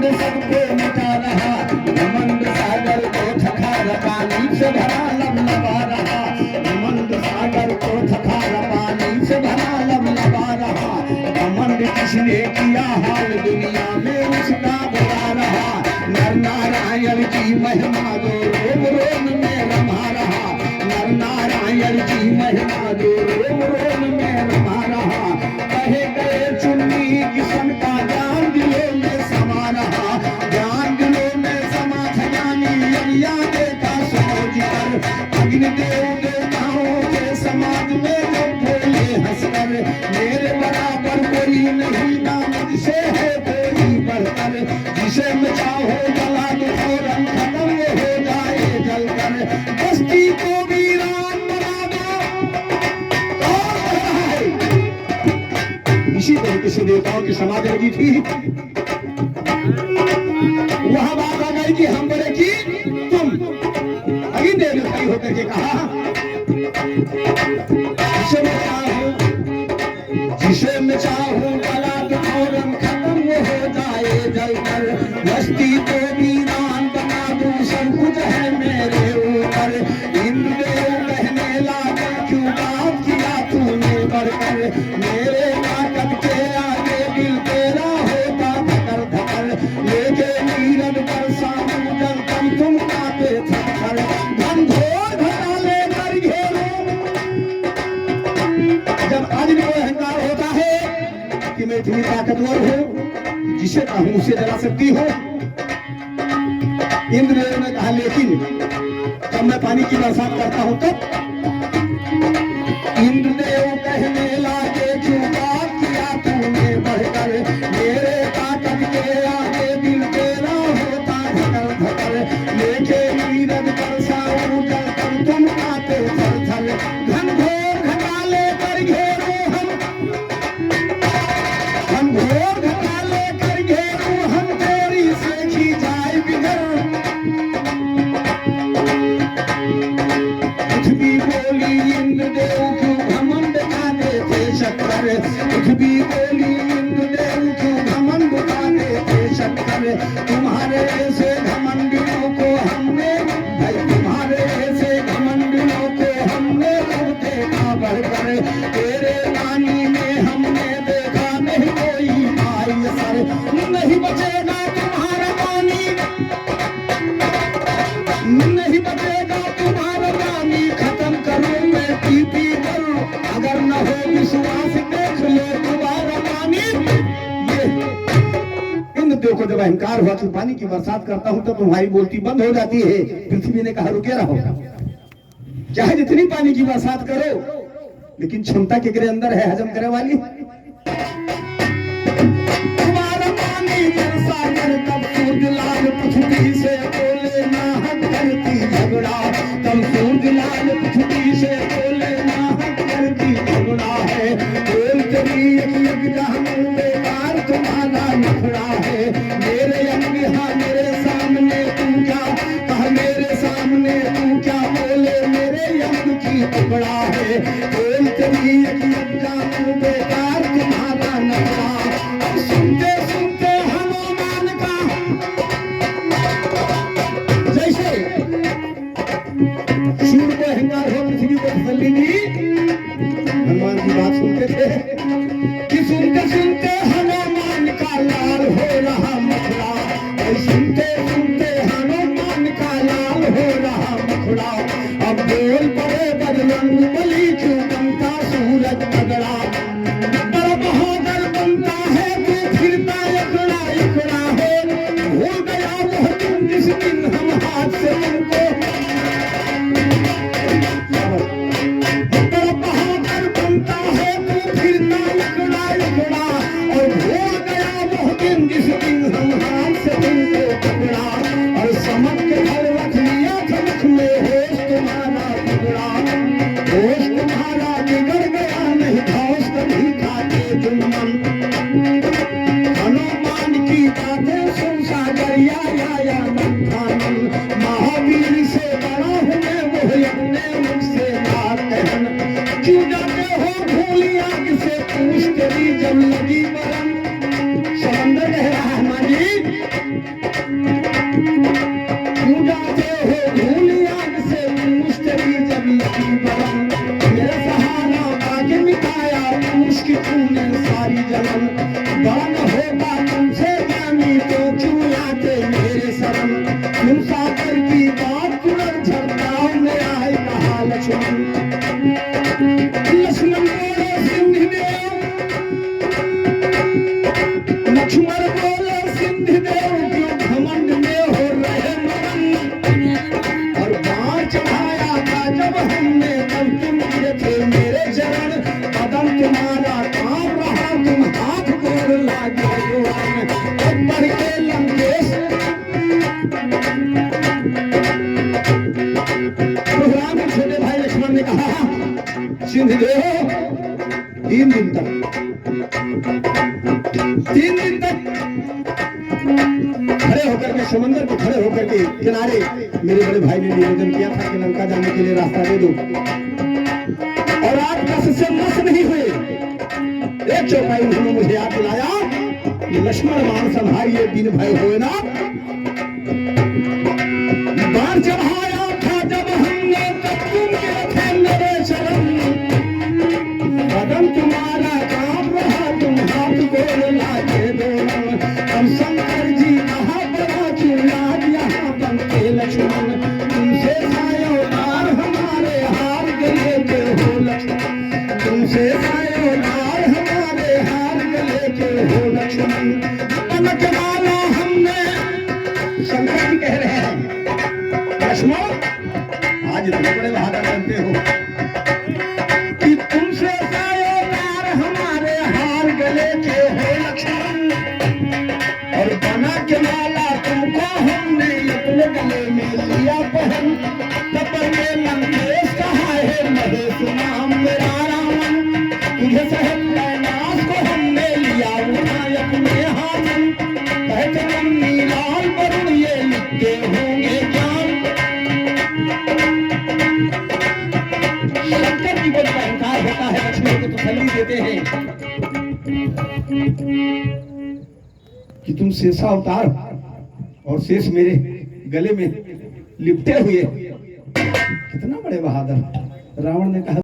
घमंड सबको मिटा रहा, घमंड सागर को थकार पानी से भरा लबलबा रहा, घमंड सागर को थकार पानी से भरा लबलबा रहा, घमंड किसने किया हाल दुनिया में उसका बता रहा, नर नारायण की महिमा दो रोम रोम में रमा रहा, नर नारायण की महिमा दो रोम रोम में रमा रहा, कहे गए चुन्नी किसन का ज्ञान दिलों में समा रहा, ज्ञान दिलों में समा खजानी यज्ञा देता सोच कर, अग्निदेव देवताओं के समाज में जब बोले हंसकर, मेरे बराबर कोई नहीं ना मुझसे है कोई बढ़कर, जिसे मैं चाहो जला दो फौरन खत्म हो जाए जलकर, बस्ती को वीरान बना दो। इसी तरीके से देवताओं की समाधि लगी थी। वहां बात आ गई कि हम बोले कि तुम अभी देव ने खड़ी होकर के कहा, जिसे मैं चाहूं गला तो फौरन खत्म हो जाए जलकर, बस्ती को वीरान बना दूं सब कुछ है मेरे ऊपर, इंद्रदेव कहने लगा क्यों बात किया तूने बढ़कर, मेरे ताकत के आगे दिल तेरा होता धकर धकर, लेके नीरज बरसाऊं जलकर तुम कांपे थर घनघोर घटा लेकर घेरो। जब आदमी को अहंकार होता है कि मैं इतनी ताकतवर हूं, जिसे कहूं उसे जला सकती हूं, इंद्रदेव ने कहा लेकिन जब मैं पानी की बरसात करता हूं तब, इंद्रदेव कहने लगे क्यों बात किया तूने बढ़कर, मेरे ताकत के आगे दिल तेरा होता धकर धकर, लेके नीरज बरसाऊं जलकर तुम कांपे थर थर, घनघोर घटा लेकर घेरो हम, घनघोर घटा लेकर घेरो हम, तेरी से खींचाए बिगर। पृथ्वी बोली इंद्रदेव क्यों घमंड खा देते शक्कर, पृथ्वी बोली इंद्रदेव क्यों घमंड खा देते शक्कर, तुम्हारे से घमंडियों को हमने, भाई तुम्हारे से घमंडियों को हमने खूब देखा बढ़कर, तेरे पानी में हमने देखा नहीं कोई भाई सर, नहीं बचेगा तुम्हारा पानी, नहीं बचेगा तुम्हारा पानी, खत्म करूं मैं पी पी कर, अगर न हो विश्वास देख ले तुम्हारा पानी। ये इंद्रदेव को जब अहंकार हुआ कि पानी की बरसात करता हूं तो तुम्हारी बोलती बंद हो जाती है, पृथ्वी ने कहा रुके रहो, चाहे जितनी पानी की बरसात करो, लेकिन क्षमता के अंदर है हजम करे वाली। तुम्हारा पानी बरसा कर तब सूरजलाल पृथ्वी से बोले ना हक करती झगड़ा, तब सूरजलाल पृथ्वी से बोले ना हक करती झगड़ा है, बोल तेरी एक जहां बेकार तुम्हारा नखड़ा है, मेरे अंगिहा मेरे सामने तू क्या कहा, मेरे सामने तू क्या बोले मेरे अंग की टुकड़ा है, बोल तेरी एक जहां बेकार तुम्हारा नखड़ा। सुनते सुनते हनुमान का जैसे सूर्य को अहंकार हो पृथ्वी को तसल्ली दी, हनुमान की बात सुनते थे कि सुनते सुनते हनुमान का लाल हो रहा मुखड़ा, सुनते सुनते हनुमान का लाल हो रहा मुखड़ा, अब बोल पड़े बजरंग बली क्यों बनता सूरज तगड़ा, बड़ा बहादुर बनता है तू फिरता इकड़ा इकड़ा है, भूल गया वो तुम जिस दिन हम हाथ से तुमको, बड़ा बहादुर बनता है तू फिरता इकड़ा इकड़ा, और भूल गया वो दिन जिस दिन हम हाथ से तुमको पकड़ा, और समझ के घर रख लिया था मुख में होश तुम्हारा बिगड़ा, होश तुम्हारा बिगड़ गया नहीं घास कभी खाते जुम्मन, हनुमान की बातें सुन सागरिया या नंदन, महावीर से बड़ा हूँ मैं वो अपने मुझसे बात कहन, क्यों जाते हो भूली आग से पूछ तेरी जब लगी बरन, समंदर कह रहा है माँ जी खड़े होकर के समंदर को खड़े होकर के किनारे मेरे बड़े भाई ने निवेदन किया था कि लंका जाने के लिए रास्ता दे दो, और आज कस से मस नहीं हुए। एक चौपाई उन्होंने मुझे याद दिलाया, लक्ष्मण मान संभारिए दिन भय होए ना। बार चढ़ाया था जब हमने तब तुम थे मेरे शरण, कदम तुम्हारा काम रहा तुम हाथ को लाके दो। हम शंकर जी कहाँ बड़ा चुनाव यहाँ बनते लक्ष्मण, तुमसे सायोदार हमारे हार गए के हो लक्ष्मण, तुमसे सायोदार हमारे हार गए के हो लक्ष्मण। पलक मारा हमने, शंकर जी कह रहे हैं लक्ष्मण आज इतने बड़े बहादुर बनते हो कि तुमसे सायोदार हमारे हार गले के हो लक्ष्मण, और बना के माला तुमको हमने अपने गले में लिया पहन। तब ये लंकेश कहा है महेश नाम मेरा रावण, तुझे सहल कैलाश को हमने लिया उठा अपने हाथन। कहते नन्ही लाल वरुण ये लिखते होंगे ज्ञान। शंकर जी को जब अहंकार होता है लक्ष्मण को तसल्ली देते हैं कि तुम शेषा अवतार और शेष मेरे गले में लिपटे हुए, कितना बड़े बहादुर। रावण ने कहा